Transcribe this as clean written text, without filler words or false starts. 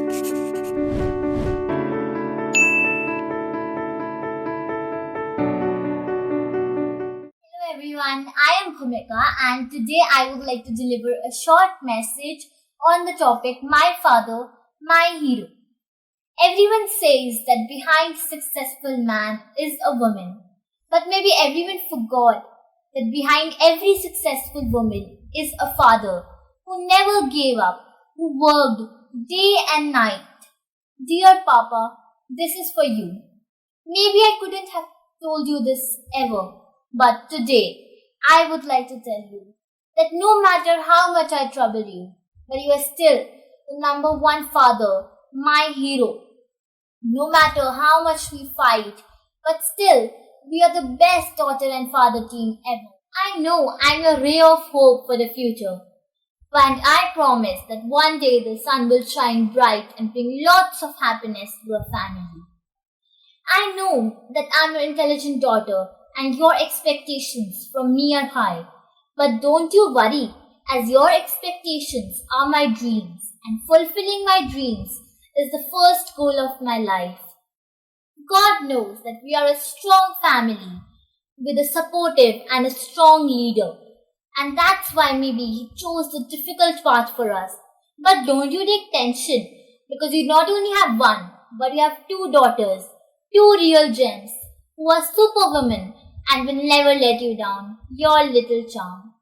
Everyone, I am Bhoomika and today I would like to deliver a short message on the topic My Father, My Hero. Everyone says that behind a successful man is a woman, but maybe everyone forgot that behind every successful woman is a father who never gave up, who worked day and night. Dear Papa, this is for you. Maybe I couldn't have told you this ever. But today, I would like to tell you that no matter how much I trouble you, but you are still the number one father, my hero. No matter how much we fight, but still, we are the best daughter and father team ever. I know I'm a ray of hope for the future. And I promise that one day the sun will shine bright and bring lots of happiness to our family. I know that I'm your intelligent daughter and your expectations from me are high. But don't you worry, as your expectations are my dreams, and fulfilling my dreams is the first goal of my life. God knows that we are a strong family with a supportive and a strong leader. And that's why maybe He chose the difficult path for us. But don't you take tension, because you not only have one, but you have two daughters, two real gems, who are superwomen and will never let you down. Your little charm.